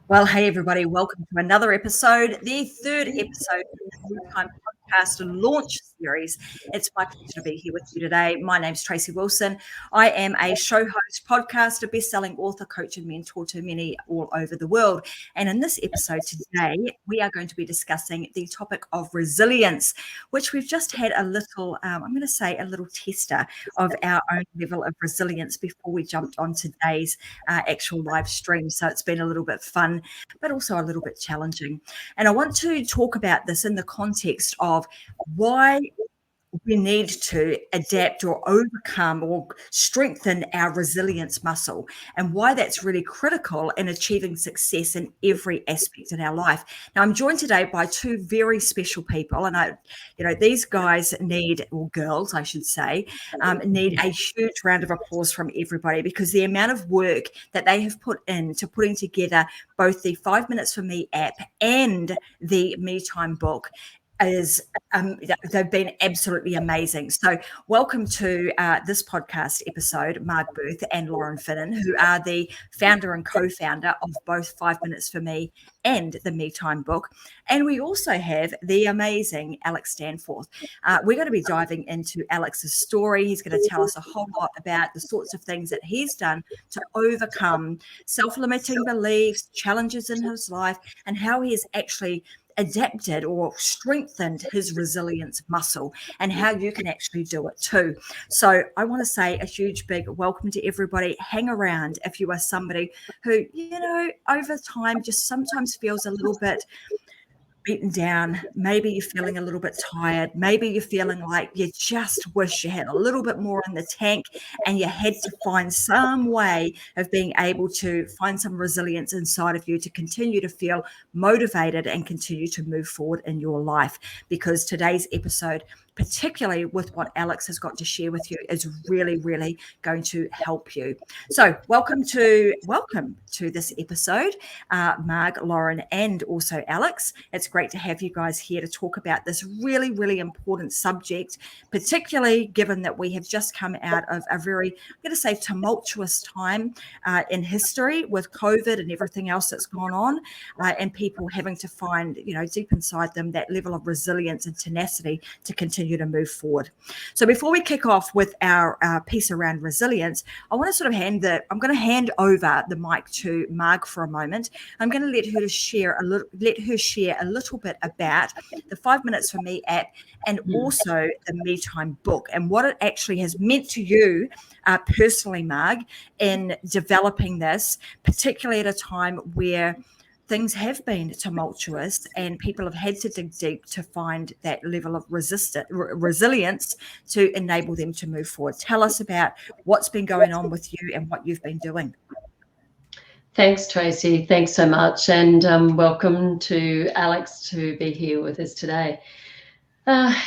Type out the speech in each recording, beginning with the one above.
Well, hey, everybody, welcome to another episode, the third episode in the Newfound podcast launch series. It's my pleasure to be here with you today. My name's Tracy Wilson. I am a show host, podcaster, best-selling author, coach, and mentor to many all over the world. And in this episode today, we are going to be discussing the topic of resilience, which we've just had a little, I'm going to say a little tester of our own level of resilience before we jumped on today's actual live stream. So it's been a little bit fun, but also a little bit challenging. And I want to talk about this in the context of why we need to adapt or overcome or strengthen our resilience muscle, and why that's really critical in achieving success in every aspect in our life. Now, I'm joined today by two very special people, and these guys need, or girls, I should say, need a huge round of applause from everybody, because the amount of work that they have put into putting together both the 5 Minutes for Me app and the Me Time book is they've been absolutely amazing. So welcome to this podcast episode, Marg Booth and Finnen, who are the founder and co-founder of both 5 Minutes for Me and the Me Time book. And we also have the amazing Alex Stainforth. We're going to be diving into Alex's story. He's going to tell us a whole lot about the sorts of things that he's done to overcome self-limiting beliefs, challenges in his life, and how he has actually adapted or strengthened his resilience muscle, and how you can actually do it too. So I want to say a huge big welcome to everybody. Hang around if you are somebody who, over time just sometimes feels a little bit beaten down. Maybe you're feeling a little bit tired. Maybe you're feeling like you just wish you had a little bit more in the tank, and you had to find some way of being able to find some resilience inside of you to continue to feel motivated and continue to move forward in your life. Because today's episode, particularly with what Alex has got to share with you, is really, really going to help you. So welcome to this episode, Marg, Lauren, and also Alex. It's great to have you guys here to talk about this really, really important subject, particularly given that we have just come out of a very, I'm going to say, tumultuous time in history with COVID and everything else that's gone on, and people having to find, deep inside them that level of resilience and tenacity to continue to move forward. So before we kick off with our piece around resilience, I want to sort of hand over the mic to Marg for a moment. I'm going to let her share a little bit about the 5 Minutes for Me app, and also the Me Time book, and what it actually has meant to you personally, Marg, in developing this, particularly at a time where things have been tumultuous and people have had to dig deep to find that level of resilience to enable them to move forward. Tell us about what's been going on with you and what you've been doing. Thanks, Tracy. Thanks so much. And welcome to Alex to be here with us today.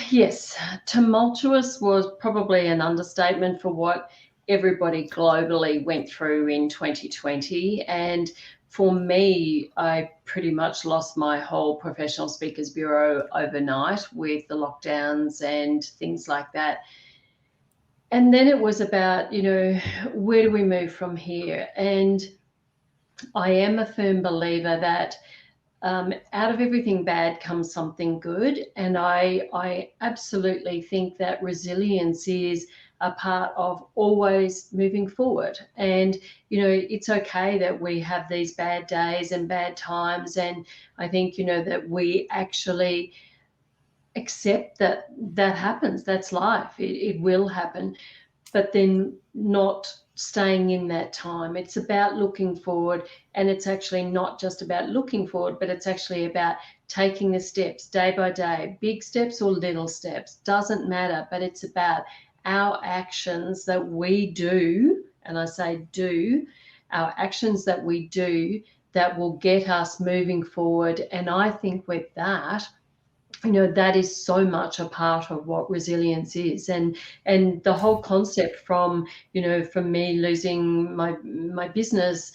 Yes, tumultuous was probably an understatement for what everybody globally went through in 2020. And for me, I pretty much lost my whole professional speakers bureau overnight with the lockdowns and things like that. And then it was about, where do we move from here? And I am a firm believer that out of everything bad comes something good. And I absolutely think that resilience is a part of always moving forward. And, it's okay that we have these bad days and bad times. And I think, that we actually accept that happens. That's life. It will happen. But then not staying in that time. It's about looking forward, and it's actually not just about looking forward, but it's actually about taking the steps day by day, big steps or little steps, doesn't matter, but it's about our actions that we do, and I say do, our actions that we do that will get us moving forward. And I think with that, that is so much a part of what resilience is. And the whole concept from me losing my business,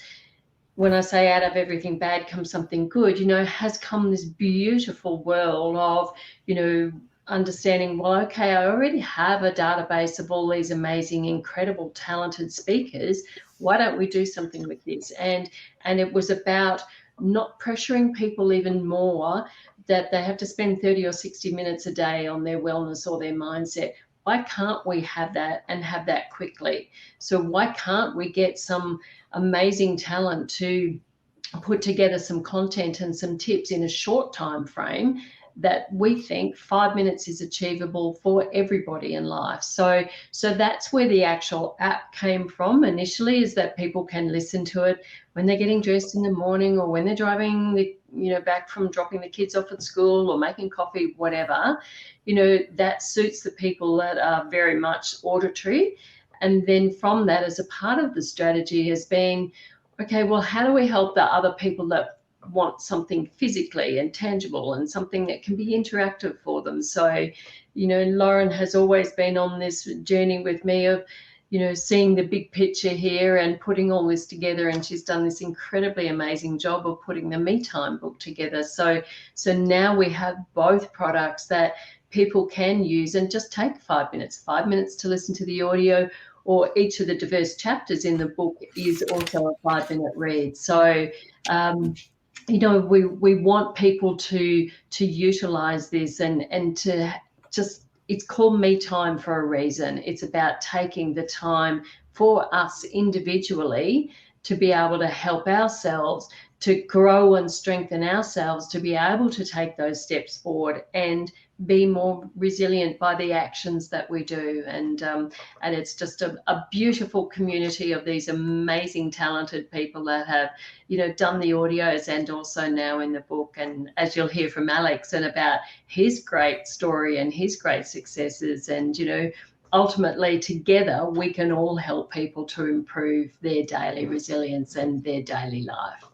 when I say out of everything bad comes something good, has come this beautiful world of, understanding, well, okay, I already have a database of all these amazing, incredible, talented speakers. Why don't we do something with this? And it was about not pressuring people even more that they have to spend 30 or 60 minutes a day on their wellness or their mindset. Why can't we have that and have that quickly? So why can't we get some amazing talent to put together some content and some tips in a short time frame that we think 5 minutes is achievable for everybody in life? So that's where the actual app came from initially, is that people can listen to it when they're getting dressed in the morning, or when they're driving back from dropping the kids off at school, or making coffee, whatever. That suits the people that are very much auditory. And then from that, as a part of the strategy, has been, okay, well, how do we help the other people that want something physically and tangible and something that can be interactive for them? So, Lauren has always been on this journey with me of, seeing the big picture here and putting all this together. And she's done this incredibly amazing job of putting the Me Time book together. So now we have both products that people can use and just take 5 minutes to listen to the audio, or each of the diverse chapters in the book is also a 5-minute read. So, we want people to utilize this and to just, it's called Me Time for a reason. It's about taking the time for us individually to be able to help ourselves, to grow and strengthen ourselves, to be able to take those steps forward and be more resilient by the actions that we do. And it's just a beautiful community of these amazing, talented people that have, done the audios and also now in the book. And as you'll hear from Alex, and about his great story and his great successes, and, ultimately together we can all help people to improve their daily resilience and their daily life.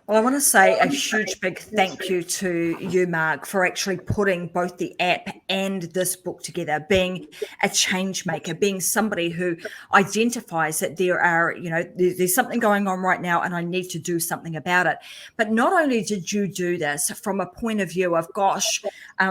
Well, I want to say a huge big thank you to you, Marg, for actually putting both the app and this book together, being a change maker, being somebody who identifies that there are, there's something going on right now and I need to do something about it. But not only did you do this from a point of view of, gosh,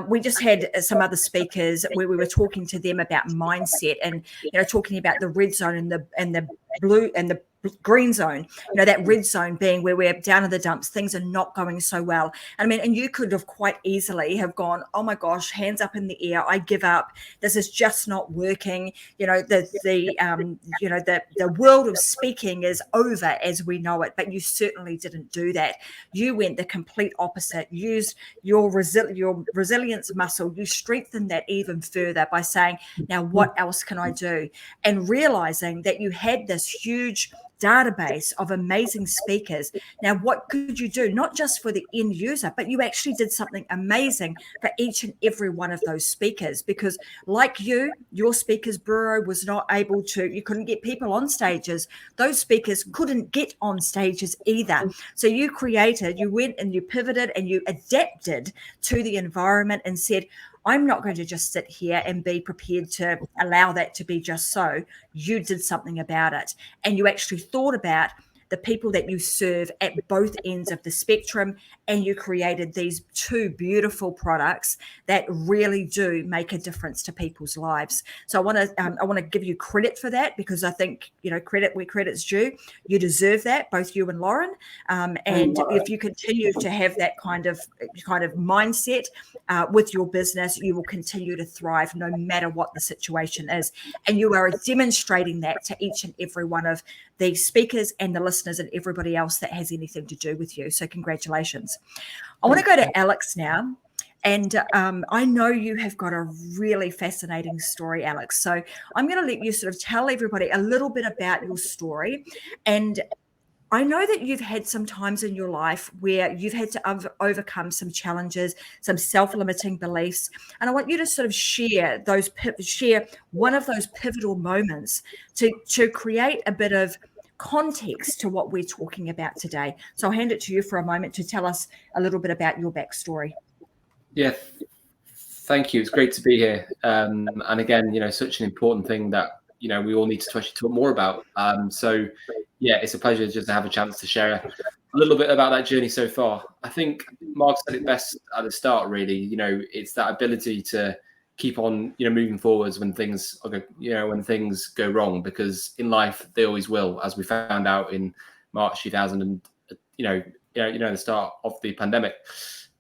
we just had some other speakers where we were talking to them about mindset and, talking about the red zone and the blue and the green zone, that red zone being where we're down in the dumps, things are not going so well. And you could have quite easily have gone, oh my gosh, hands up in the air, I give up, this is just not working. The world of speaking is over as we know it. But you certainly didn't do that. You went the complete opposite, used your resilience muscle, you strengthened that even further by saying, now what else can I do? And realizing that you had this huge database of amazing speakers. Now, what could you do? Not just for the end user, but you actually did something amazing for each and every one of those speakers, because like you, your speakers bureau was not able to, you couldn't get people on stages. Those speakers couldn't get on stages either. So you went and you pivoted and you adapted to the environment and said, I'm not going to just sit here and be prepared to allow that to be just so. You did something about it. And you actually thought about the people that you serve at both ends of the spectrum, and you created these two beautiful products that really do make a difference to people's lives. So I want to give you credit for that, because I think credit where credit's due. You deserve that, both you and Lauren. And if you continue to have that kind of mindset with your business, you will continue to thrive no matter what the situation is. And you are demonstrating that to each and every one of the speakers and the listeners and everybody else that has anything to do with you. So congratulations. I want to go to Alex now. And I know you have got a really fascinating story, Alex. So I'm going to let you sort of tell everybody a little bit about your story. And I know that you've had some times in your life where you've had to overcome some challenges, some self-limiting beliefs. And I want you to sort of share one of those pivotal moments to create a bit of context to what we're talking about today. So I'll hand it to you for a moment to tell us a little bit about your backstory. Yeah, thank you. It's great to be here. And again, such an important thing that, we all need to actually talk more about. So yeah, it's a pleasure just to have a chance to share a little bit about that journey so far. I think Marg said it best at the start, really. It's that ability to keep on, moving forwards when things go wrong, because in life they always will, as we found out in March 2000 and the start of the pandemic.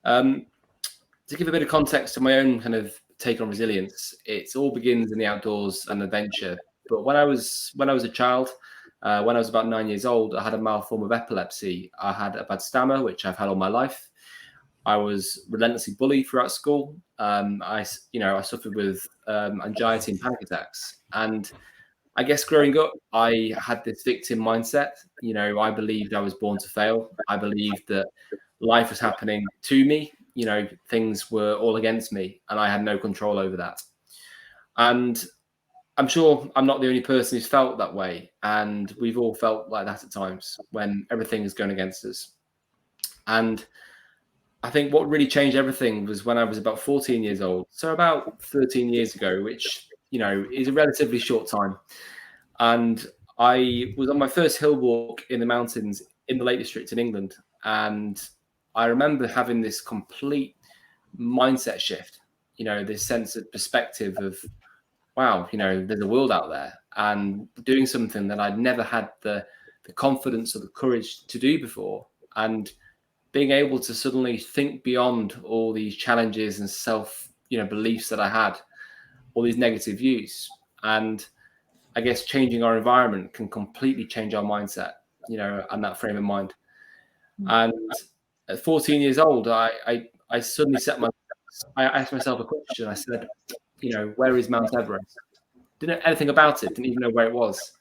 To give a bit of context to my own kind of take on resilience, it all begins in the outdoors and adventure. But when I was a child, when I was about 9 years old, I had a mild form of epilepsy. I had a bad stammer, which I've had all my life. I was relentlessly bullied throughout school. I suffered with anxiety and panic attacks. And I guess growing up, I had this victim mindset. I believed I was born to fail. I believed that life was happening to me. Things were all against me, and I had no control over that. And I'm sure I'm not the only person who's felt that way. And we've all felt like that at times when everything is going against us. And I think what really changed everything was when I was about 14 years old. So about 13 years ago, which, is a relatively short time. And I was on my first hill walk in the mountains in the Lake District in England. And I remember having this complete mindset shift, this sense of perspective of, wow, there's a world out there, and doing something that I'd never had the confidence or the courage to do before. And being able to suddenly think beyond all these challenges and self, beliefs that I had, all these negative views. And I guess changing our environment can completely change our mindset, and that frame of mind. And at 14 years old, I suddenly I asked myself a question. I said, where is Mount Everest? Didn't know anything about it, didn't even know where it was.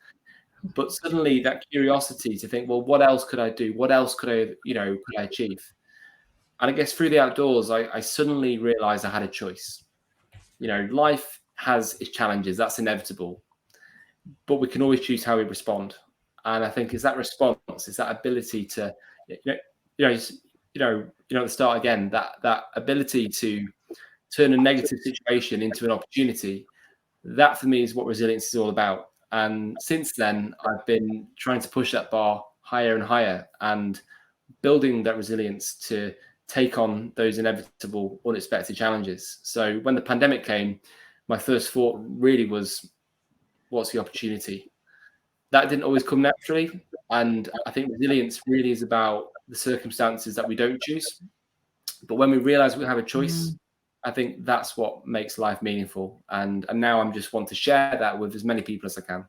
But suddenly that curiosity to think, well, what else could I do? What else could I achieve? And I guess through the outdoors, I suddenly realized I had a choice. Life has its challenges, that's inevitable. But we can always choose how we respond. And I think it's that response, it's that ability to, at the start again, that ability to turn a negative situation into an opportunity. That for me is what resilience is all about. And since then, I've been trying to push that bar higher and higher and building that resilience to take on those inevitable, unexpected challenges. So when the pandemic came, my first thought really was, what's the opportunity? That didn't always come naturally. And I think resilience really is about the circumstances that we don't choose. But when we realize we have a choice, I think that's what makes life meaningful. And now I'm just want to share that with as many people as I can.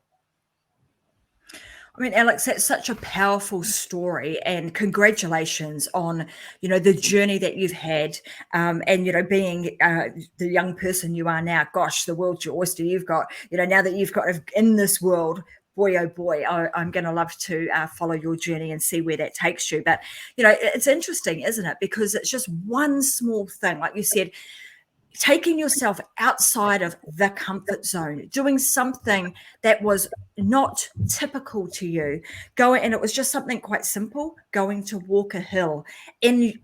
I mean, Alex, that's such a powerful story, and congratulations on, the journey that you've had, and, being the young person you are now. Gosh, the world's your oyster. You've got, now that you've got in this world, boy, oh boy, I'm going to love to follow your journey and see where that takes you. But, it's interesting, isn't it? Because it's just one small thing, like you said, taking yourself outside of the comfort zone, doing something that was not typical to you, and it was just something quite simple, going to walk a hill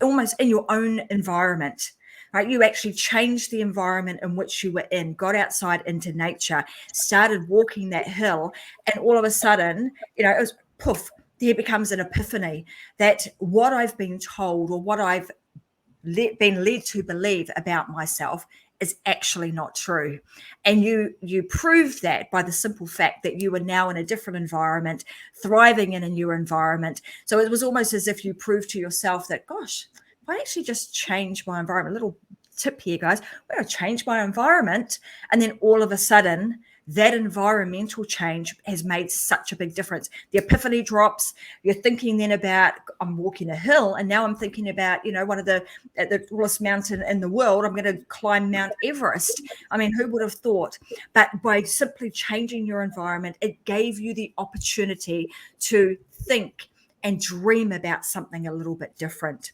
almost in your own environment. Right? You actually changed the environment in which you were in, got outside into nature, started walking that hill, and all of a sudden, it was poof, there becomes an epiphany that what I've been told or what I've been led to believe about myself is actually not true. And you proved that by the simple fact that you are now in a different environment, thriving in a new environment. So it was almost as if you proved to yourself that, gosh, if I actually just change my environment, little tip here, guys, I'm going to change my environment. And then all of a sudden, that environmental change has made such a big difference. The epiphany drops. You're thinking then about, I'm walking a hill, and now I'm thinking about, one of the tallest mountain in the world. I'm going to climb Mount Everest. I mean, who would have thought? But by simply changing your environment, it gave you the opportunity to think and dream about something a little bit different.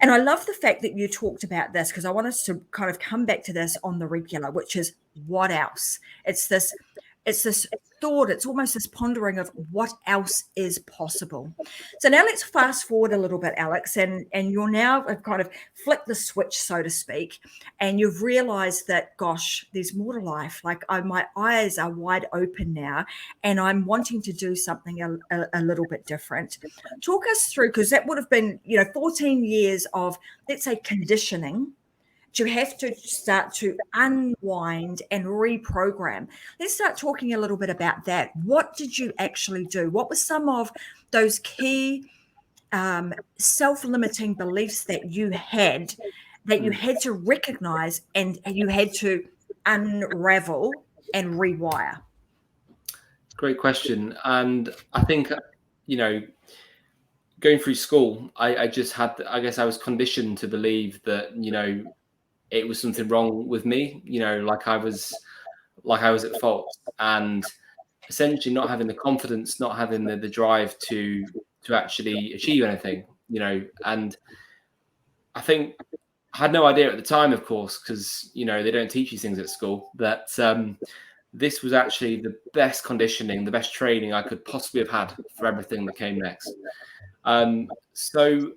And I love the fact that you talked about this, because I want us to kind of come back to this on the regular, which is what else? It's this thought, it's almost this pondering of what else is possible. So now let's fast forward a little bit, Alex, and you're now kind of flicked the switch, so to speak, and you've realized that, gosh, there's more to life. Like my eyes are wide open now, and I'm wanting to do something a little bit different. Talk us through, because that would have been, 14 years of, let's say, conditioning. You have to start to unwind and reprogram. Let's start talking a little bit about that. What did you actually do? What were some of those key self-limiting beliefs that you had to recognize and you had to unravel and rewire? Great question. And I think, going through school, I just had, I guess I was conditioned to believe that, it was something wrong with me, like I was at fault, and essentially not having the confidence, not having the drive to actually achieve anything, and I think I had no idea at the time, of course, because, they don't teach you things at school, that this was actually the best conditioning, the best training I could possibly have had for everything that came next. So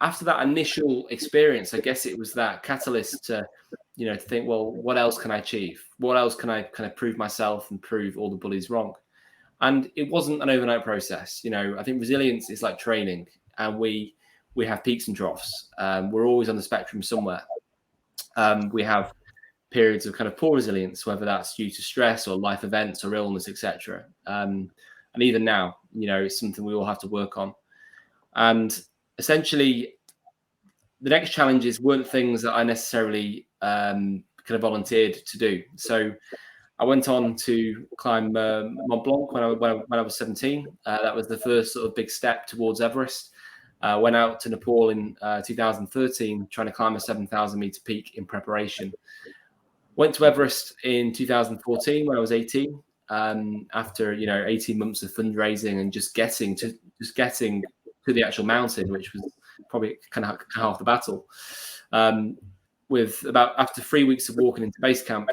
after that initial experience, I guess it was that catalyst to, to think, well, what else can I achieve? What else can I kind of prove myself and prove all the bullies wrong? And it wasn't an overnight process. I think resilience is like training, and we have peaks and troughs. We're always on the spectrum somewhere. We have periods of kind of poor resilience, whether that's due to stress or life events or illness, etc. And even now, it's something we all have to work on. And essentially, the next challenges weren't things that I necessarily kind of volunteered to do. So I went on to climb Mont Blanc when I was 17. That was the first sort of big step towards Everest. Went out to Nepal in 2013, trying to climb a 7,000 meter peak in preparation. Went to Everest in 2014 when I was 18. After 18 months of fundraising and just getting to the actual mountain, which was probably kind of half the battle. After 3 weeks of walking into base camp,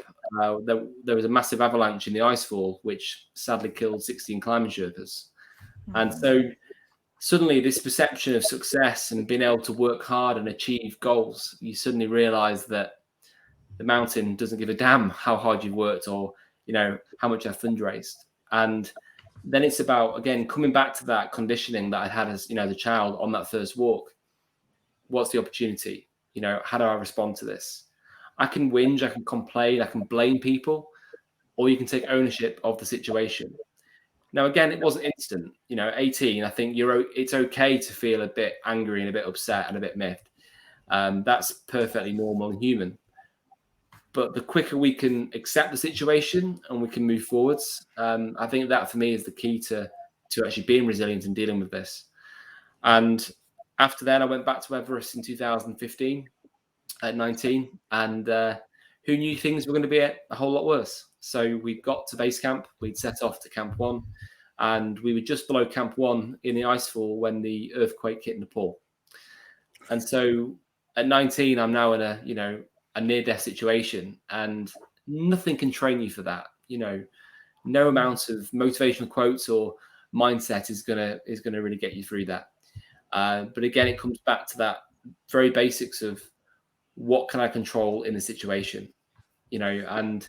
there was a massive avalanche in the icefall, which sadly killed 16 climbing Sherpas. And so suddenly this perception of success and being able to work hard and achieve goals, you suddenly realize that the mountain doesn't give a damn how hard you've worked or, how much I've fundraised. And then it's about, again, coming back to that conditioning that I had as, as a child on that first walk. What's the opportunity? How do I respond to this? I can whinge, I can complain, I can blame people, or you can take ownership of the situation. Now, again, it wasn't instant. 18, I think it's okay to feel a bit angry and a bit upset and a bit miffed. That's perfectly normal and human. But the quicker we can accept the situation and we can move forwards, I think that for me is the key to actually being resilient and dealing with this. And after that, I went back to Everest in 2015 at 19, and who knew things were going to be a whole lot worse. So we got to base camp, we'd set off to Camp 1, and we were just below Camp 1 in the icefall when the earthquake hit Nepal. And so at 19, I'm now in a near-death situation, and nothing can train you for that. No amount of motivational quotes or mindset is gonna really get you through that. But again, it comes back to that very basics of what can I control in the situation, and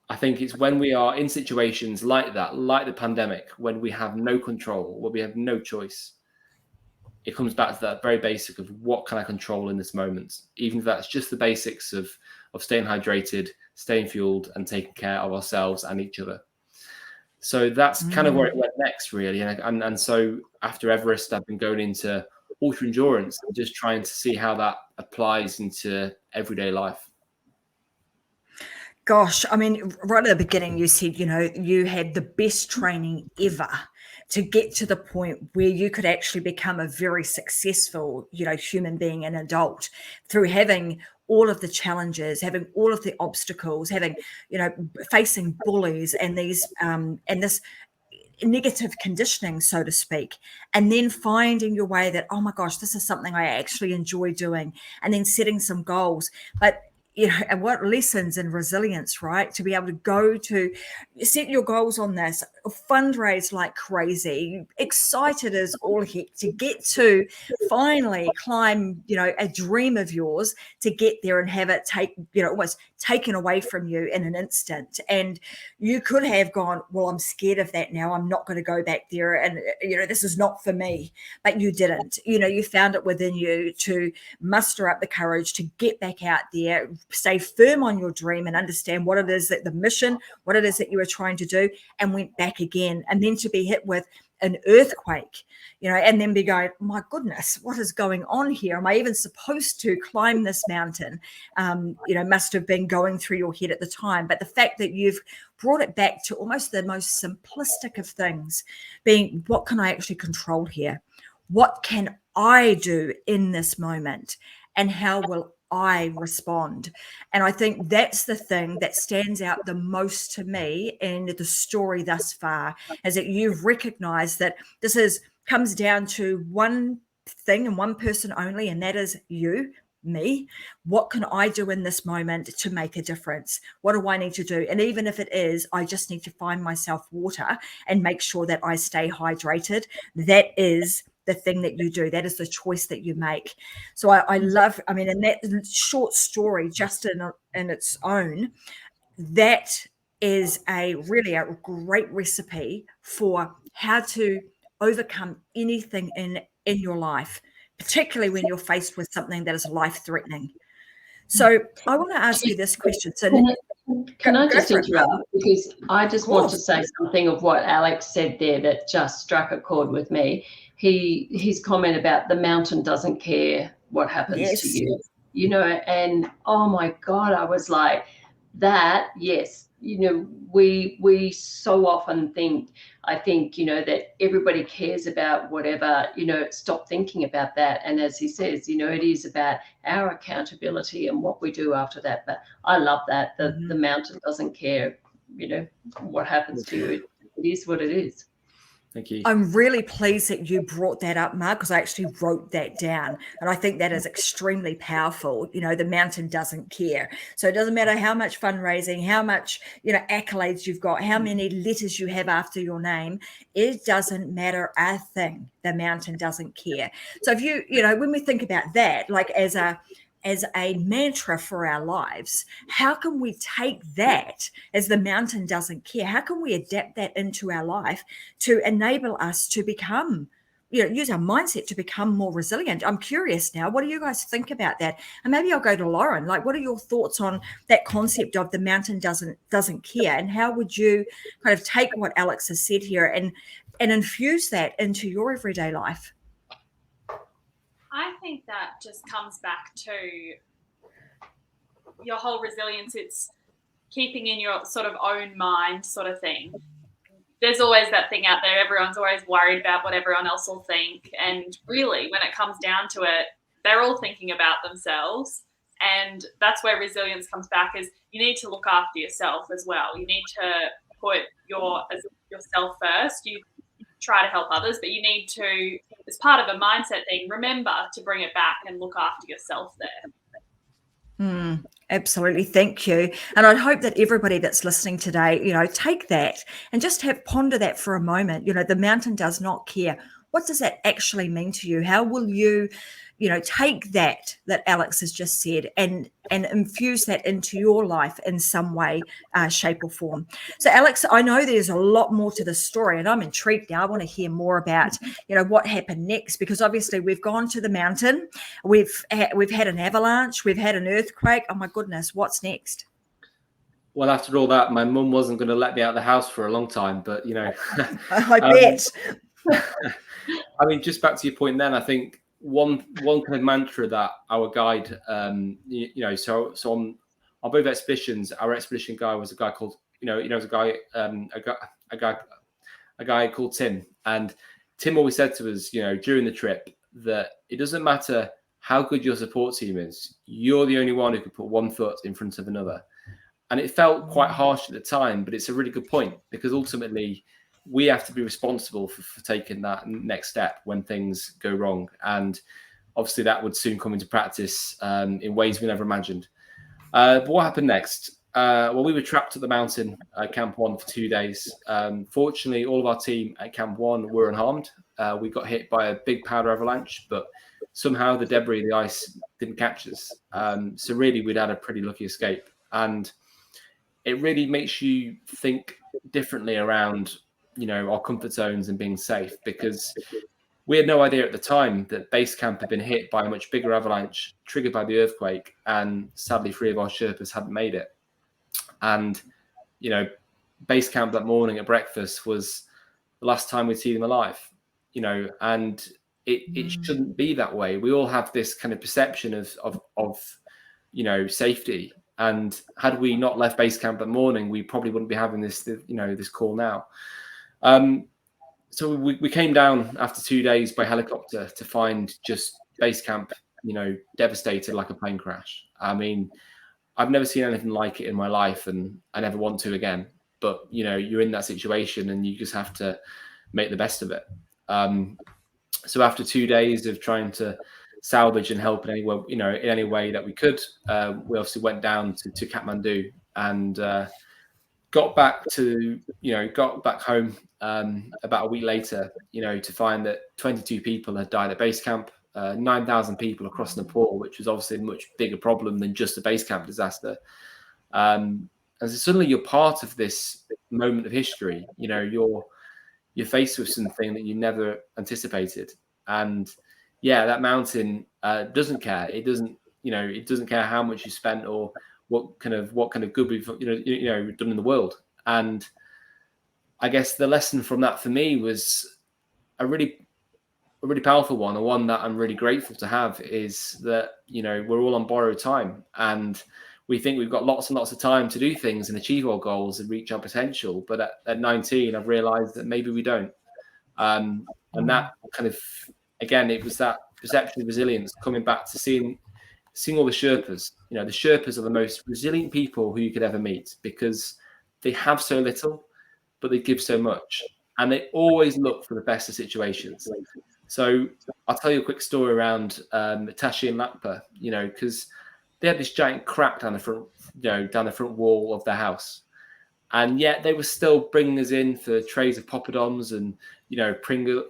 I think it's when we are in situations like that, like the pandemic, when we have no control, when we have no choice, it comes back to that very basic of what can I control in this moment, even if that's just the basics of staying hydrated, staying fueled, and taking care of ourselves and each other. So that's kind of where it went next, really. And so after Everest, I've been going into ultra endurance and just trying to see how that applies into everyday life. Gosh, I mean, right at the beginning, you said, you had the best training ever to get to the point where you could actually become a very successful, human being, an adult, through having all of the challenges, having all of the obstacles, having, facing bullies and these, and this negative conditioning, so to speak, and then finding your way that, oh my gosh, this is something I actually enjoy doing, and then setting some goals. But and what lessons in resilience, right? To be able to go to set your goals on this, fundraise like crazy, excited as all heck to get to finally climb, a dream of yours, to get there and have it almost taken away from you in an instant. And you could have gone, well, I'm scared of that now. I'm not going to go back there. And, this is not for me. But you didn't. You found it within you to muster up the courage to get back out there, stay firm on your dream and understand what it is that the mission, what it is that you were trying to do, and went back again. And then to be hit with an earthquake, and then be going, my goodness, what is going on here? Am I even supposed to climb this mountain? Must have been going through your head at the time. But the fact that you've brought it back to almost the most simplistic of things, being, what can I actually control here? What can I do in this moment? And how will I respond? And I think that's the thing that stands out the most to me in the story thus far, is that you've recognized that this comes down to one thing and one person only, and that is you, me. What can I do in this moment to make a difference? What do I need to do? And even if it is, I just need to find myself water and make sure that I stay hydrated. That is the thing that you do. That is the choice that you make. So I love, in that short story, just in its own, that is really a great recipe for how to overcome anything in your life, particularly when you're faced with something that is life-threatening. So I want to ask you this question. So can I just interrupt? Because I just want to say something of what Alex said there that just struck a chord with me. His comment about the mountain doesn't care what happens to you, and oh my God, I was like, that, yes, we so often think, that everybody cares about whatever, stop thinking about that. And as he says, it is about our accountability and what we do after that. But I love that, the mountain doesn't care, what happens to you. It is what it is. Thank you. I'm really pleased that you brought that up, Marg, because I actually wrote that down. And I think that is extremely powerful. The mountain doesn't care. So it doesn't matter how much fundraising, how much, accolades you've got, how many letters you have after your name. It doesn't matter a thing. The mountain doesn't care. So if when we think about that, like as a mantra for our lives, how can we take that as the mountain doesn't care? How can we adapt that into our life to enable us to become, use our mindset to become more resilient? I'm curious now, what do you guys think about that? And maybe I'll go to Lauren. Like, what are your thoughts on that concept of the mountain doesn't care? And how would you kind of take what Alex has said here and infuse that into your everyday life? I think that just comes back to your whole resilience. It's keeping in your sort of own mind sort of thing. There's always that thing out there. Everyone's always worried about what everyone else will think. And really, when it comes down to it, they're all thinking about themselves. And that's where resilience comes back, is you need to look after yourself as well. You need to put yourself first. You try to help others, but you need to, as part of a mindset thing, remember to bring it back and look after yourself there. Absolutely. Thank you. And I'd hope that everybody that's listening today, take that and just ponder that for a moment. The mountain does not care. What does that actually mean to you? How will you, take that Alex has just said and infuse that into your life in some way, shape or form? So Alex, I know there's a lot more to the story and I'm intrigued now. I want to hear more about, what happened next, because obviously we've gone to the mountain. We've had an avalanche. We've had an earthquake. Oh my goodness. What's next? Well, after all that, my mum wasn't going to let me out of the house for a long time, but, I bet. Just back to your point then, I think one kind of mantra that our guide, so on both expeditions, our expedition guy was a guy called, a guy called Tim. And Tim always said to us, during the trip, that it doesn't matter how good your support team is, you're the only one who can put one foot in front of another. And it felt quite harsh at the time, but it's a really good point, because ultimately we have to be responsible for taking that next step when things go wrong. And obviously that would soon come into practice in ways we never imagined. But what happened next? Well, we were trapped at the mountain at Camp 1 for 2 days. Fortunately, all of our team at Camp 1 were unharmed. We got hit by a big powder avalanche, but somehow the debris, the ice, didn't catch us. So really, we'd had a pretty lucky escape. And it really makes you think differently around, our comfort zones and being safe, because we had no idea at the time that base camp had been hit by a much bigger avalanche triggered by the earthquake. And sadly, 3 of our Sherpas hadn't made it. And, base camp that morning at breakfast was the last time we'd see them alive, you know, and it shouldn't be that way. We all have this kind of perception of you know, safety. And had we not left base camp that morning, we probably wouldn't be having this, you know, this call now. So we came down after 2 days by helicopter to find just base camp, you know, devastated like a plane crash. I mean, I've never seen anything like it in my life, and I never want to again. But, you know, you're in that situation and you just have to make the best of it. So after 2 days of trying to salvage and help in any way, you know, in any way that we could, we obviously went down to Kathmandu and got back home about a week later, you know, to find that 22 people had died at base camp, 9,000 people across Nepal, which was obviously a much bigger problem than just a base camp disaster. And so suddenly you're part of this moment of history. You know, you're faced with something that you never anticipated. And yeah, that mountain doesn't care. It doesn't care how much you spent or what kind of good we've done in the world. And I guess the lesson from that for me was a really powerful one, and one that I'm really grateful to have, is that, you know, we're all on borrowed time, and we think we've got lots and lots of time to do things and achieve our goals and reach our potential. But at 19, I've realized that maybe we don't. And that kind of, again, it was that perception of resilience coming back to seeing all the Sherpas. You know, the Sherpas are the most resilient people who you could ever meet, because they have so little, but they give so much. And they always look for the best of situations. So I'll tell you a quick story around Tashi and Lakpa, you know, because they had this giant crack down the front wall of their house. And yet they were still bringing us in for trays of poppadoms and, you know, Pringles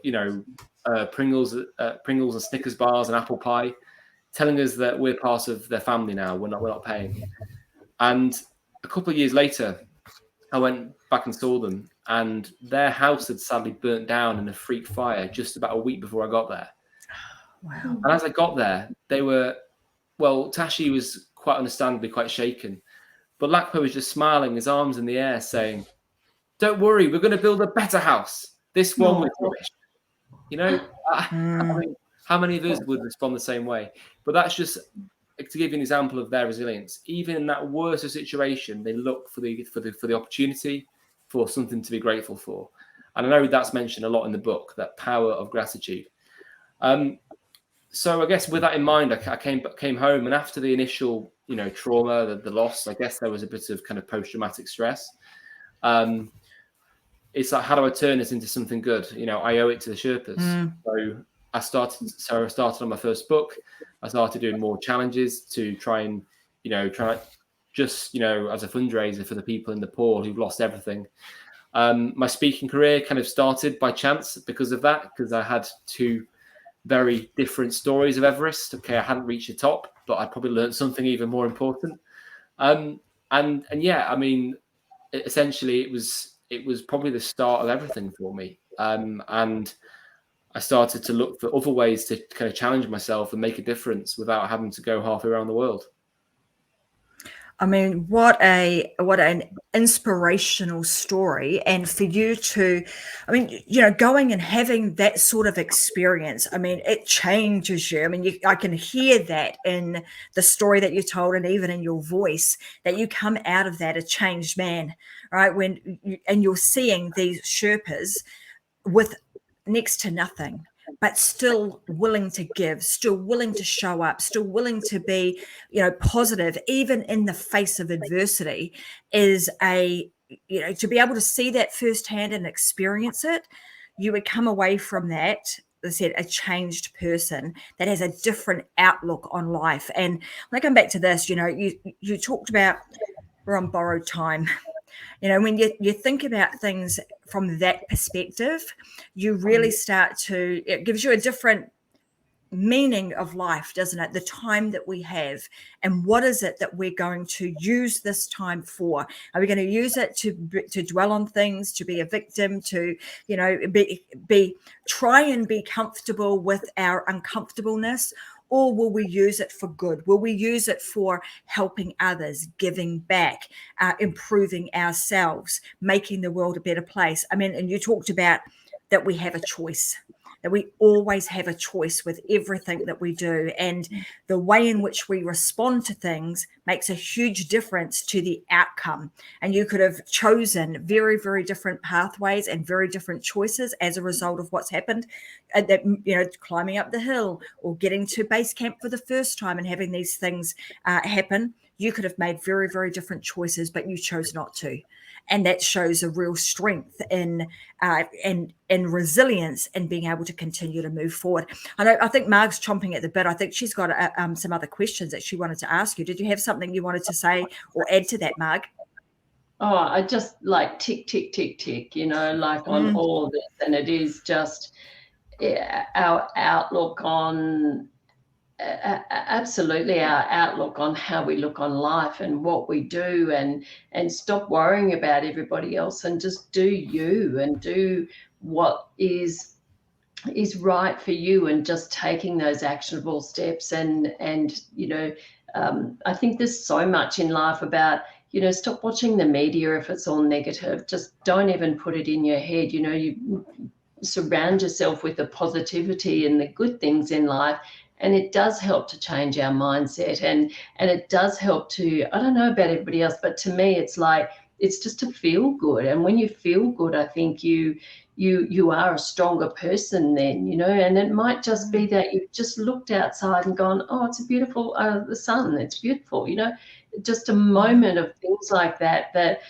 and Snickers bars and apple pie, telling us that we're part of their family now. We're not paying. And a couple of years later, I went back and saw them, and their house had sadly burnt down in a freak fire just about a week before I got there. Wow. And as I got there, Tashi was quite understandably quite shaken, but Lakpa was just smiling, his arms in the air, saying, "Don't worry, we're going to build a better house. This one was rubbish." You know, I mean, how many of us would respond the same way? But that's just to give you an example of their resilience. Even in that worst situation, they look for the opportunity, for something to be grateful for. And I know that's mentioned a lot in the book, that power of gratitude. So I guess with that in mind, I came home, and after the initial, you know, trauma, the loss, I guess there was a bit of kind of post-traumatic stress. It's like, how do I turn this into something good? You know, I owe it to the Sherpas. So I started on my first book. I started doing more challenges to try just, you know, as a fundraiser for the people in Nepal who've lost everything. My speaking career kind of started by chance because of that, because I had two very different stories of Everest. Okay, I hadn't reached the top, but I probably learned something even more important. And yeah, I mean, essentially it was probably the start of everything for me. And I started to look for other ways to kind of challenge myself and make a difference without having to go halfway around the world. I mean, what an inspirational story. And for you to, I mean, you know, going and having that sort of experience, I mean, it changes you. I mean, I can hear that in the story that you told, and even in your voice, that you come out of that a changed man, right? And you're seeing these Sherpas with next to nothing, but still willing to give, still willing to show up, still willing to be, you know, positive, even in the face of adversity, is you know, to be able to see that firsthand and experience it, you would come away from that, as I said, a changed person that has a different outlook on life. And when I come back to this, you know, you talked about we're on borrowed time. You know, when you think about things from that perspective, you really it gives you a different meaning of life, doesn't it? The time that we have, and what is it that we're going to use this time for? Are we going to use it to dwell on things, to be a victim, to, you know, try and be comfortable with our uncomfortableness? or will we use it for good? Will we use it for helping others, giving back, improving ourselves, making the world a better place? I mean, and you talked about that we have a choice, that we always have a choice with everything that we do. And the way in which we respond to things makes a huge difference to the outcome. And you could have chosen very, very different pathways and very different choices as a result of what's happened. That, you know, climbing up the hill or getting to base camp for the first time and having these things happen. You could have made very, very different choices, but you chose not to. And that shows a real strength in resilience and being able to continue to move forward. I think Marg's chomping at the bit. I think she's got some other questions that she wanted to ask you. Did you have something you wanted to say or add to that, Marg? Oh, I just like tick, tick, tick, tick, you know, like on all of this. And it is just our outlook on absolutely our outlook on how we look on life and what we do, and stop worrying about everybody else and just do you and do what is right for you, and just taking those actionable steps. And you know, I think there's so much in life about, you know, stop watching the media if it's all negative. Just don't even put it in your head. You know, you surround yourself with the positivity and the good things in life. And it does help to change our mindset, and it does help to, I don't know about everybody else, but to me, it's like, it's just to feel good. And when you feel good, I think you are a stronger person then, you know. And it might just be that you've just looked outside and gone, oh, it's a beautiful, the sun, it's beautiful, you know, just a moment of things like that,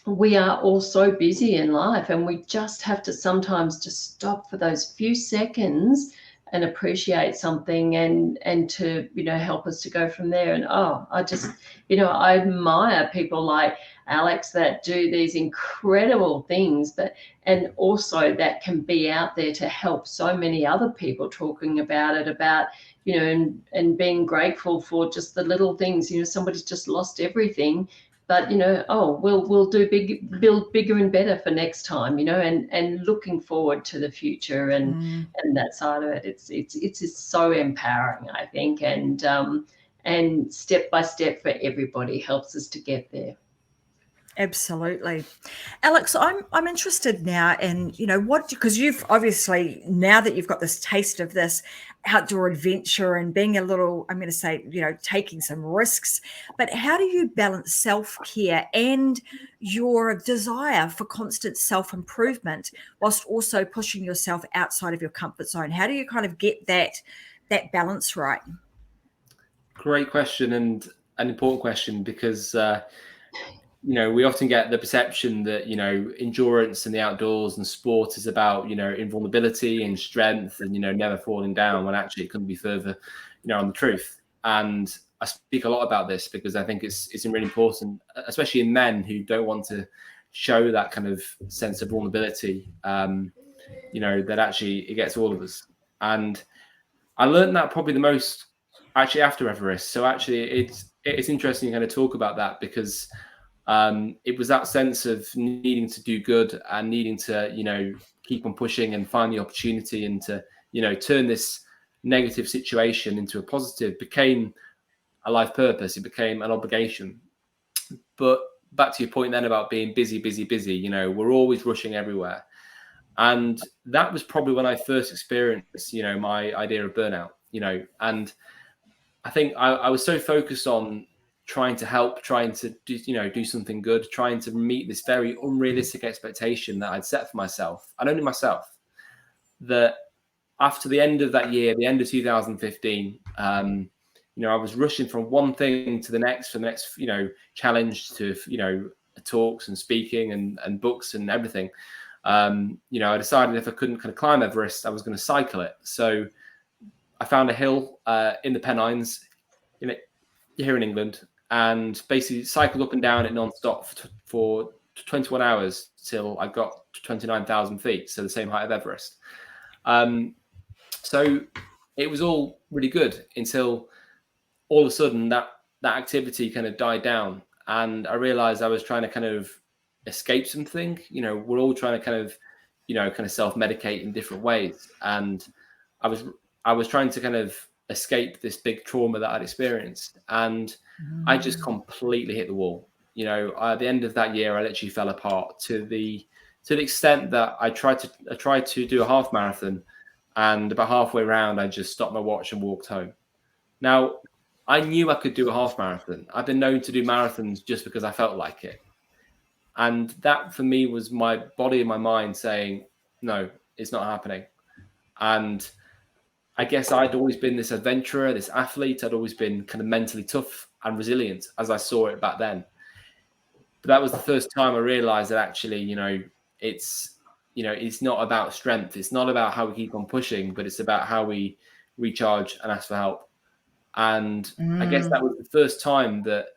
we are all so busy in life, and we just have to sometimes just stop for those few seconds and appreciate something, and to, you know, help us to go from there. And I just, you know, I admire people like Alex that do these incredible things, and also that can be out there to help so many other people, talking about it, about, you know, and being grateful for just the little things. You know, somebody's just lost everything, but, you know, we'll build bigger and better for next time, you know, and looking forward to the future, and that side of it. It's so empowering, I think, and step by step for everybody helps us to get there. Absolutely. Alex, I'm interested now in, you know, because you've obviously, now that you've got this taste of this outdoor adventure and being a little, I'm going to say, you know, taking some risks, but how do you balance self-care and your desire for constant self-improvement whilst also pushing yourself outside of your comfort zone? How do you kind of get that balance right? Great question, and an important question, because you know, we often get the perception that, you know, endurance and the outdoors and sport is about, you know, invulnerability and strength and, you know, never falling down, when actually it couldn't be further, you know, on the truth. And I speak a lot about this because I think it's really important, especially in men who don't want to show that kind of sense of vulnerability, you know, that actually it gets all of us. And I learned that probably the most actually after Everest. So actually it's interesting to kind of talk about that, because it was that sense of needing to do good and needing to, you know, keep on pushing and find the opportunity, and to, you know, turn this negative situation into a positive became a life purpose. It became an obligation. But back to your point then about being busy, you know, we're always rushing everywhere. And that was probably when I first experienced, you know, my idea of burnout, you know. And I think I was so focused on trying to help, trying to do, you know, do something good, trying to meet this very unrealistic expectation that I'd set for myself, and only myself, that after the end of that year, the end of 2015, you know, I was rushing from one thing to the next, for the next, you know, challenge, to, you know, talks and speaking and books and everything. You know, I decided if I couldn't kind of climb Everest, I was going to cycle it. So I found a hill in the Pennines, you know, here in England, and basically cycled up and down it non-stop for 21 hours till I got to 29,000 feet, so the same height of Everest. So it was all really good until all of a sudden that activity kind of died down, and I realized I was trying to kind of escape something. You know, we're all trying to kind of, you know, kind of self-medicate in different ways, and I I was trying to kind of escape this big trauma that I'd experienced, and I just completely hit the wall. At the end of that year, I literally fell apart to the extent that I tried to do a half marathon, and about halfway around, I just stopped my watch and walked home. Now, I knew I could do a half marathon. I've been known to do marathons just because I felt like it. And that for me was my body and my mind saying, no, it's not happening. And I guess I'd always been this adventurer, this athlete. I'd always been kind of mentally tough and resilient as I saw it back then. But that was the first time I realized that actually, it's not about strength. It's not about how we keep on pushing, but it's about how we recharge and ask for help. And I guess that was the first time that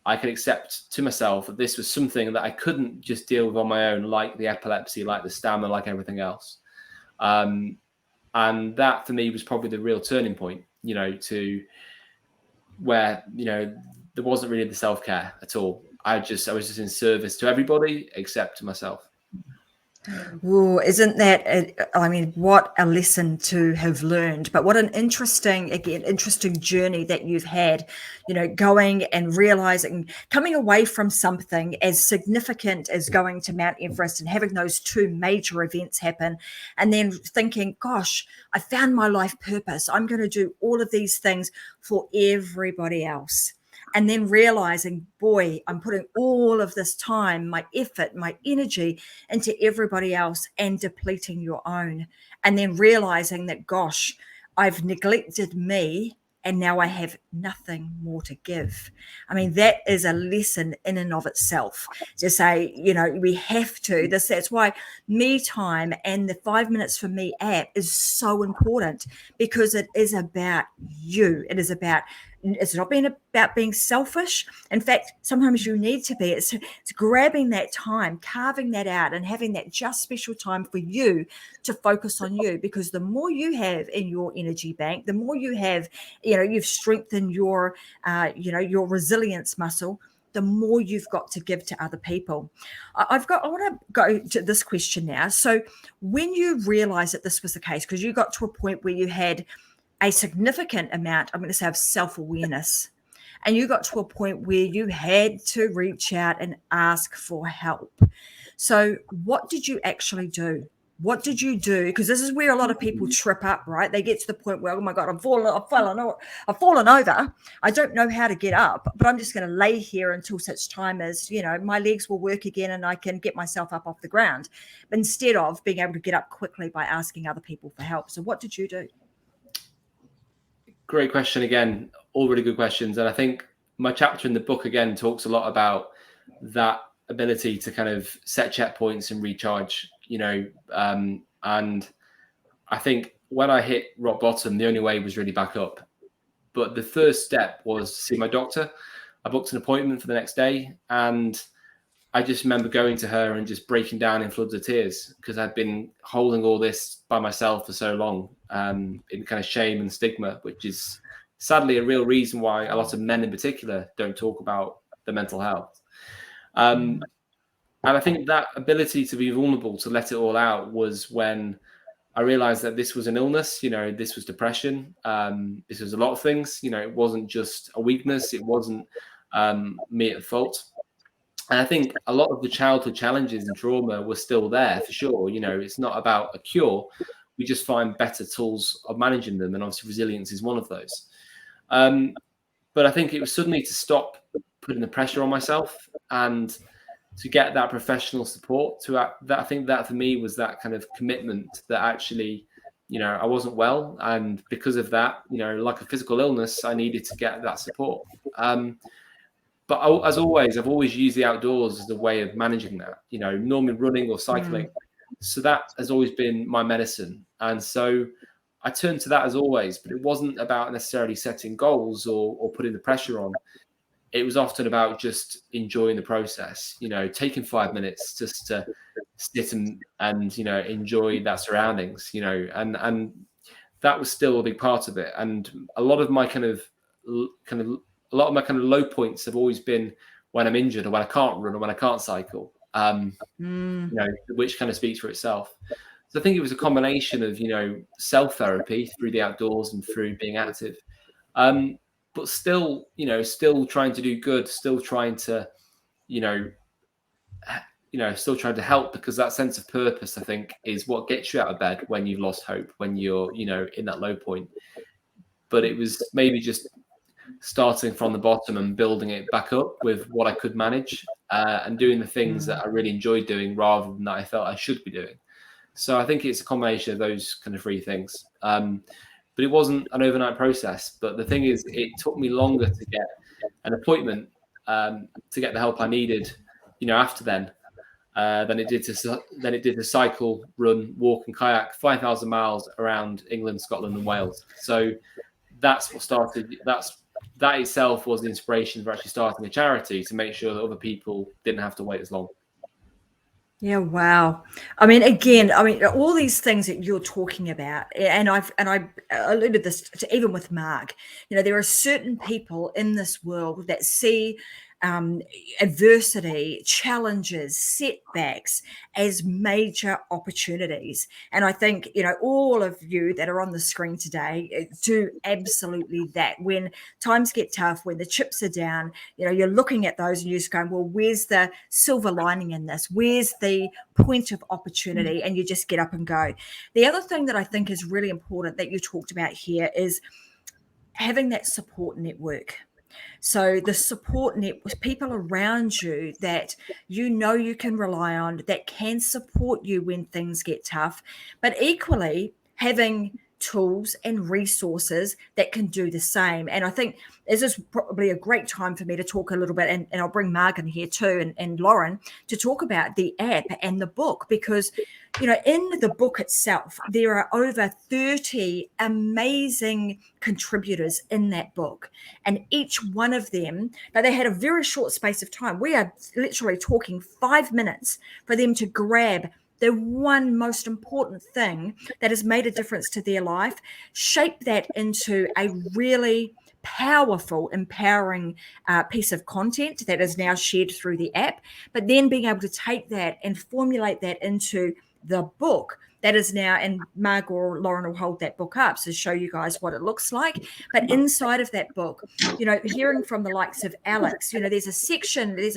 I could accept to myself that this was something that I couldn't just deal with on my own, like the epilepsy, like the stammer, like everything else. And that for me was probably the real turning point, to where, there wasn't really the self-care at all. I was just in service to everybody except to myself. Oh, isn't that, what a lesson to have learned, but what an interesting journey that you've had, going and realizing, coming away from something as significant as going to Mount Everest and having those two major events happen, and then thinking, gosh, I found my life purpose. I'm going to do all of these things for everybody else. And then realizing, boy, I'm putting all of this time, my effort, my energy into everybody else and depleting your own. And then realizing that, gosh, I've neglected me and now I have nothing more to give. That is a lesson in and of itself. To say, we have to. That's why me time and the 5 minutes for me app is so important, because it is about you. It's not about being selfish. In fact, sometimes you need to be. It's grabbing that time, carving that out, and having that just special time for you to focus on you. Because the more you have in your energy bank, the more you have, you've strengthened your resilience muscle, the more you've got to give to other people. I want to go to this question now. So when you realized that this was the case, because you got to a point where you had a significant amount, I'm going to say, of self-awareness, and you got to a point where you had to reach out and ask for help. So what did you actually do? What did you do? Because this is where a lot of people trip up, right? They get to the point where, oh my God, I've fallen over. I don't know how to get up, but I'm just going to lay here until such time as, my legs will work again and I can get myself up off the ground, instead of being able to get up quickly by asking other people for help. So what did you do? Great question again. All really good questions. And I think my chapter in the book again talks a lot about that ability to kind of set checkpoints and recharge, and I think when I hit rock bottom, the only way was really back up. But the first step was to see my doctor. I booked an appointment for the next day, and I just remember going to her and just breaking down in floods of tears, because I'd been holding all this by myself for so long, in kind of shame and stigma, which is sadly a real reason why a lot of men in particular don't talk about their mental health. And I think that ability to be vulnerable, to let it all out, was when I realized that this was an illness. This was depression. This was a lot of things. It wasn't just a weakness. It wasn't me at fault. And I think a lot of the childhood challenges and trauma were still there for sure. It's not about a cure. We just find better tools of managing them. And obviously resilience is one of those. But I think it was suddenly to stop putting the pressure on myself and to get that professional support. I think that for me was that kind of commitment that actually, I wasn't well. And because of that, like a physical illness, I needed to get that support. But as always, I've always used the outdoors as a way of managing that, normally running or cycling. So that has always been my medicine. And so I turned to that as always, but it wasn't about necessarily setting goals or putting the pressure on. It was often about just enjoying the process, taking 5 minutes just to sit and enjoy that surroundings, and that was still a big part of it. And a lot of my kind of low points have always been when I'm injured or when I can't run or when I can't cycle, which kind of speaks for itself. I think it was a combination of, self-therapy through the outdoors and through being active. But still, still trying to do good, still trying to, still trying to help, because that sense of purpose, I think, is what gets you out of bed when you've lost hope, when you're, in that low point. But it was maybe just starting from the bottom and building it back up with what I could manage, and doing the things that I really enjoyed doing rather than that I felt I should be doing. So I think it's a combination of those kind of three things. But it wasn't an overnight process. But the thing is, it took me longer to get an appointment, to get the help I needed, after then, than it did to cycle, run, walk, and kayak 5,000 miles around England, Scotland, and Wales. So that's what started. That itself was the inspiration for actually starting a charity, to make sure that other people didn't have to wait as long. Yeah, wow. Again, all these things that you're talking about, and I alluded this to even with Marg. There are certain people in this world that see adversity, challenges, setbacks as major opportunities. And I think, all of you that are on the screen today do absolutely that. When times get tough, when the chips are down, you're looking at those and you're just going, well, where's the silver lining in this? Where's the point of opportunity? And you just get up and go. The other thing that I think is really important that you talked about here is having that support network. So the support network, people around you that you can rely on, that can support you when things get tough, but equally having tools and resources that can do the same. And I think this is probably a great time for me to talk a little bit, and I'll bring Marg in here too, and Lauren, to talk about the app and the book, because in the book itself, there are over 30 amazing contributors in that book. And each one of them, now they had a very short space of time. We are literally talking 5 minutes for them to grab the one most important thing that has made a difference to their life, shape that into a really powerful, empowering piece of content that is now shared through the app, but then being able to take that and formulate that into the book that is now, and Marg or Lauren will hold that book up to show you guys what it looks like. But inside of that book, hearing from the likes of Alex, there's a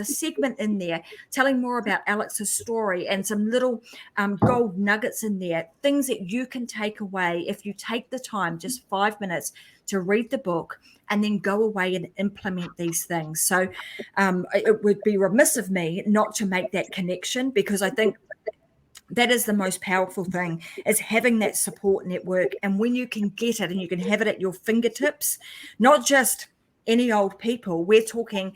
segment in there telling more about Alex's story, and some little gold nuggets in there, things that you can take away if you take the time, just 5 minutes, to read the book and then go away and implement these things. So it would be remiss of me not to make that connection, because I think that is the most powerful thing, is having that support network. And when you can get it and you can have it at your fingertips, not just any old people, we're talking,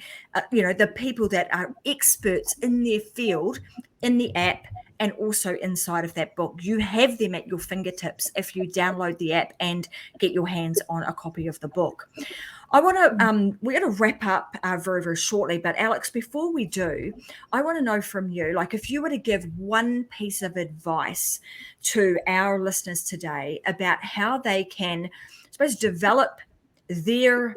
the people that are experts in their field, in the app, and also inside of that book. You have them at your fingertips if you download the app and get your hands on a copy of the book. I want to, we're going to wrap up very, very shortly. But Alex, before we do, I want to know from you, like, if you were to give one piece of advice to our listeners today about how they can, I suppose, develop their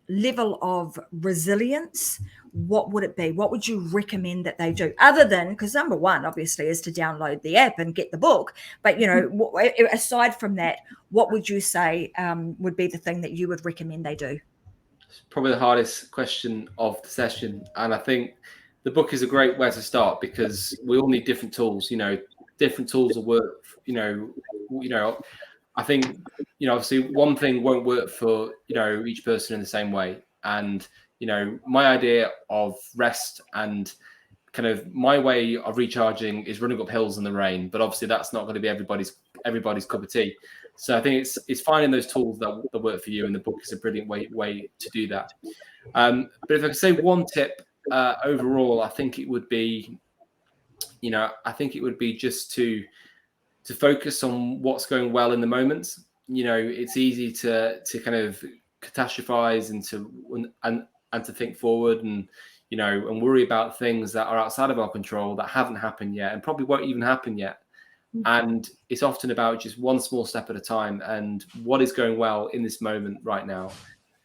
level of resilience, what would it be? What would you recommend that they do? Other than, because number one, obviously, is to download the app and get the book. But, aside from that, what would you say would be the thing that you would recommend they do? It's probably the hardest question of the session. And I think the book is a great way to start, because we all need different tools. Different tools will work. I think, obviously one thing won't work for, each person in the same way. And, my idea of rest and kind of my way of recharging is running up hills in the rain. But obviously that's not going to be everybody's cup of tea. So I think it's finding those tools that work for you, and the book is a brilliant way to do that. But if I could say one tip overall, I think it would be, just to focus on what's going well in the moment. It's easy to kind of catastrophize and to think forward and worry about things that are outside of our control, that haven't happened yet and probably won't even happen yet. And it's often about just one small step at a time, and what is going well in this moment right now.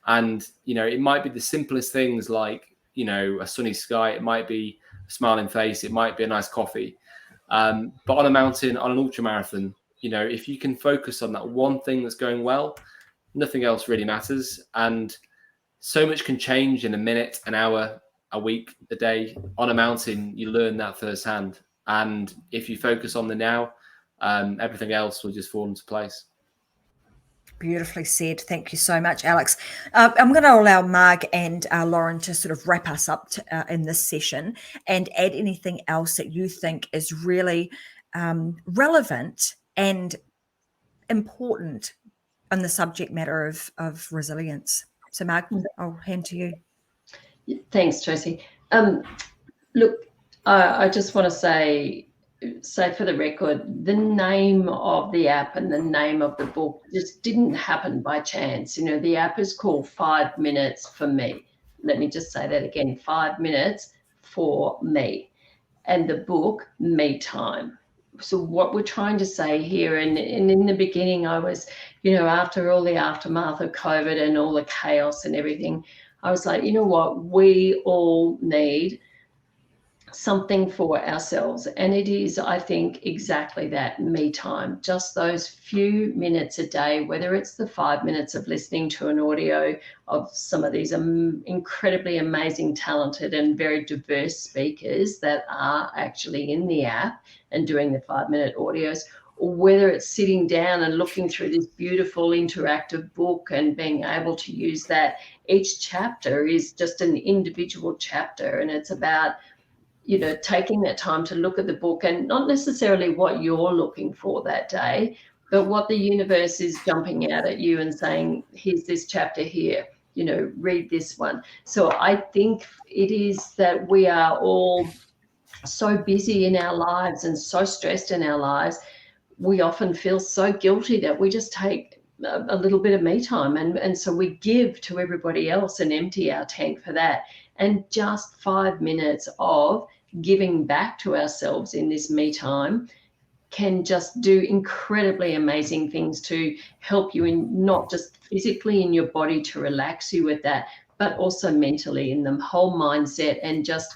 And, it might be the simplest things, like, a sunny sky. It might be a smiling face. It might be a nice coffee. But on a mountain, on an ultra marathon, you know, if you can focus on that one thing that's going well, nothing else really matters. And so much can change in a minute, an hour, a week, a day. On a mountain, you learn that firsthand. And if you focus on the now, everything else will just fall into place. Beautifully said. Thank you so much, Alex. I'm going to allow Marg and Lauren to sort of wrap us up in this session and add anything else that you think is really relevant and important on the subject matter of resilience. So, Marg, I'll hand to you. Thanks, Tracy. Look, I just want to say for the record, the name of the app and the name of the book just didn't happen by chance. You know, the app is called 5 Minutes for Me. Let me just say that again, 5 Minutes for Me. And the book, Me Time. So what we're trying to say here, and in the beginning, I was, you know, after all the aftermath of COVID and all the chaos and everything, I was like, you know what, we all need something for ourselves. And it is, I think, exactly that, me time. Just those few minutes a day, whether it's the 5 minutes of listening to an audio of some of these incredibly amazing, talented and very diverse speakers that are actually in the app and doing the 5-minute audios, or whether it's sitting down and looking through this beautiful interactive book and being able to use that. Each chapter is just an individual chapter, and it's about, you know, taking that time to look at the book and not necessarily what you're looking for that day, but what the universe is jumping out at you and saying, here's this chapter here, you know, read this one. So I think it is that we are all so busy in our lives and so stressed in our lives, we often feel so guilty that we just take a little bit of me time. And so we give to everybody else and empty our tank for that. And just 5 minutes of giving back to ourselves in this me time can just do incredibly amazing things to help you in not just physically in your body to relax you with that, but also mentally in the whole mindset and just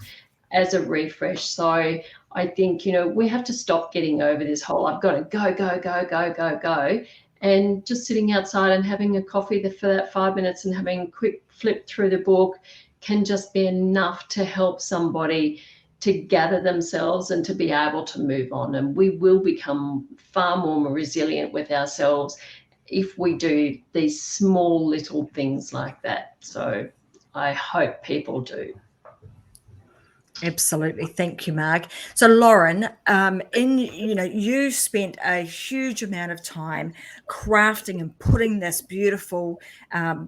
as a refresh. So I think, you know, we have to stop getting over this whole I've got to go, and just sitting outside and having a coffee for that 5 minutes and having a quick flip through the book can just be enough to help somebody to gather themselves and to be able to move on. And we will become far more resilient with ourselves if we do these small little things like that. So I hope people do. Absolutely. Thank you, Marg. So Lauren, you spent a huge amount of time crafting and putting this beautiful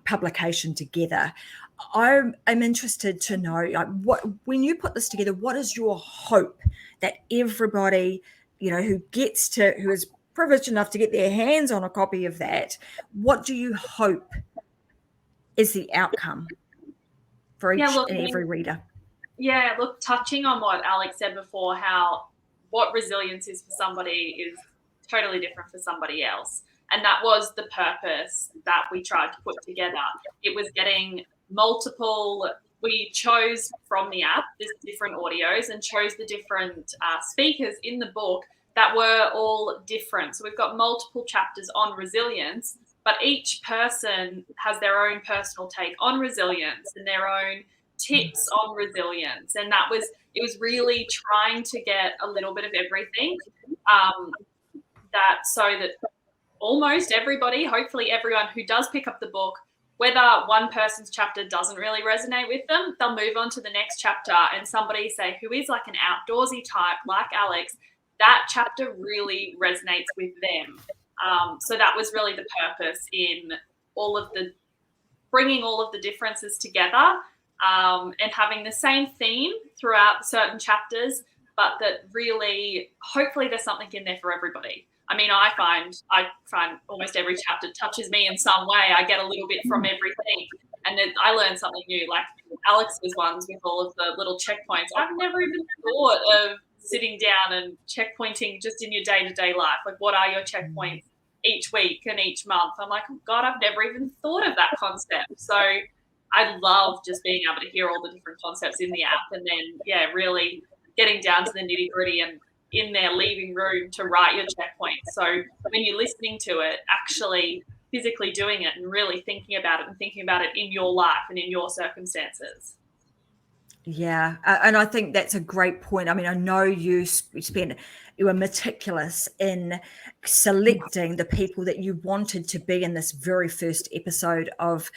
publication together. I'm interested to know, when you put this together, what is your hope that everybody, you know, who is privileged enough to get their hands on a copy of that, what do you hope is the outcome for each and every reader? Yeah, look, touching on what Alex said before, how what resilience is for somebody is totally different for somebody else. And that was the purpose that we tried to put together. It was getting we chose from the app these different audios and chose the different speakers in the book that were all different. So we've got multiple chapters on resilience, but each person has their own personal take on resilience and their own tips on resilience. And it was really trying to get a little bit of everything, so that almost everybody, hopefully everyone who does pick up the book, whether one person's chapter doesn't really resonate with them, they'll move on to the next chapter, and somebody, say, who is like an outdoorsy type like Alex, that chapter really resonates with them. So that was really the purpose in bringing all of the differences together, and having the same theme throughout certain chapters, but that really, hopefully there's something in there for everybody. I mean, I find almost every chapter touches me in some way. I get a little bit from everything, and then I learn something new. Like Alex's ones with all of the little checkpoints. I've never even thought of sitting down and checkpointing just in your day-to-day life. Like, what are your checkpoints each week and each month? I'm like, oh God, I've never even thought of that concept. So I love just being able to hear all the different concepts in the app, and then, yeah, really getting down to the nitty-gritty and in there leaving room to write your checkpoints. So when you're listening to it, actually physically doing it and really thinking about it and thinking about it in your life and in your circumstances. Yeah, and I think that's a great point. I mean, I know you were meticulous in selecting the people that you wanted to be in this very first episode of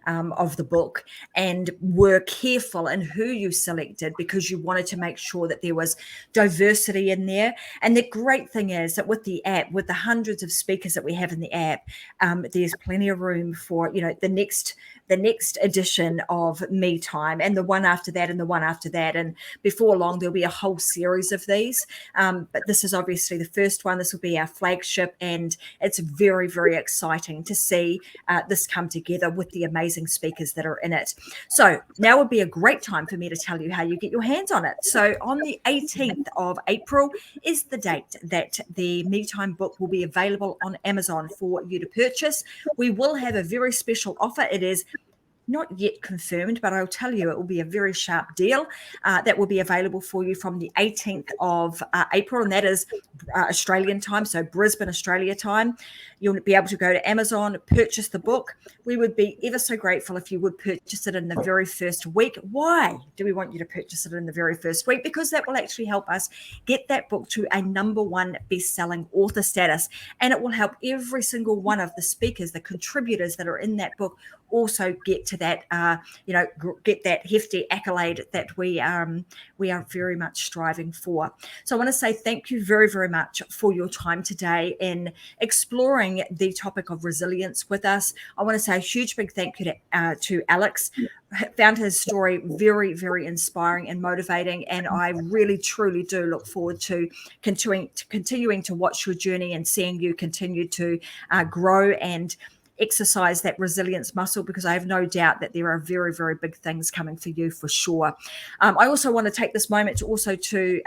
the book, and were careful in who you selected because you wanted to make sure that there was diversity in there. And the great thing is that with the app, with the hundreds of speakers that we have in the app, there's plenty of room for, the next edition of Me Time, and the one after that, and the one after that. And before long, there'll be a whole series of these. But this is obviously the first one. This will be our flagship, and it's very, very exciting to see this come together with the amazing speakers that are in it. So now would be a great time for me to tell you how you get your hands on it. So on the 18th of April is the date that the Me Time book will be available on Amazon for you to purchase. We will have a very special offer. It is not yet confirmed, but I'll tell you it will be a very sharp deal that will be available for you from the 18th of April, and that is Australian time, so Brisbane, Australia time. You'll be able to go to Amazon, purchase the book. We would be ever so grateful if you would purchase it in the very first week. Why do we want you to purchase it in the very first week? Because that will actually help us get that book to a #1 best-selling author status, and it will help every single one of the speakers, the contributors that are in that book, also get to that, get that hefty accolade that we are very much striving for. So I want to say thank you very, very much for your time today in exploring the topic of resilience with us. I want to say a huge big thank you to Alex. Found his story very, very inspiring and motivating, and I really, truly do look forward to continuing to watch your journey and seeing you continue to grow and exercise that resilience muscle, because I have no doubt that there are very, very big things coming for you for sure. I also want to take this moment to also to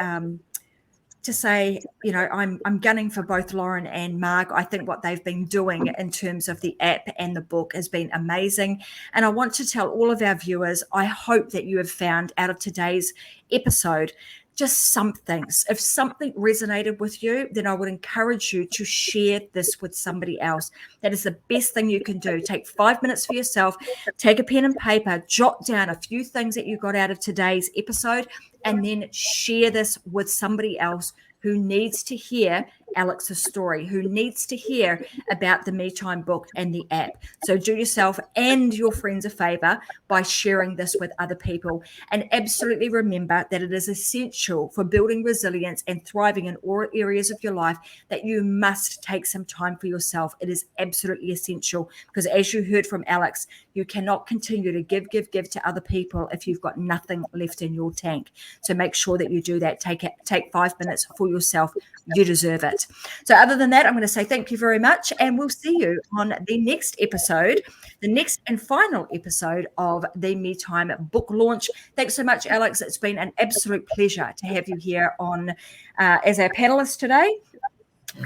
say, I'm gunning for both Lauren and Marg. I think what they've been doing in terms of the app and the book has been amazing. And I want to tell all of our viewers, I hope that you have found out of today's episode just some things. If something resonated with you, then I would encourage you to share this with somebody else. That is the best thing you can do. Take 5 minutes for yourself, take a pen and paper, jot down a few things that you got out of today's episode, and then share this with somebody else who needs to hear Alex's story, who needs to hear about the Me Time book and the app. So do yourself and your friends a favor by sharing this with other people. And absolutely remember that it is essential for building resilience and thriving in all areas of your life that you must take some time for yourself. It is absolutely essential, because as you heard from Alex, you cannot continue to give to other people if you've got nothing left in your tank. So make sure that you do that. Take 5 minutes for yourself. You deserve it. So other than that, I'm going to say thank you very much, and we'll see you on the next episode, the next and final episode of the Me Time book launch. Thanks so much, Alex. It's been an absolute pleasure to have you here on as our panelist today.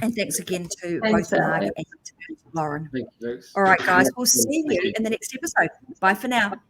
And thanks again to both Marg and Lauren. Thank you. All right, guys, we'll see you in the next episode. Bye for now.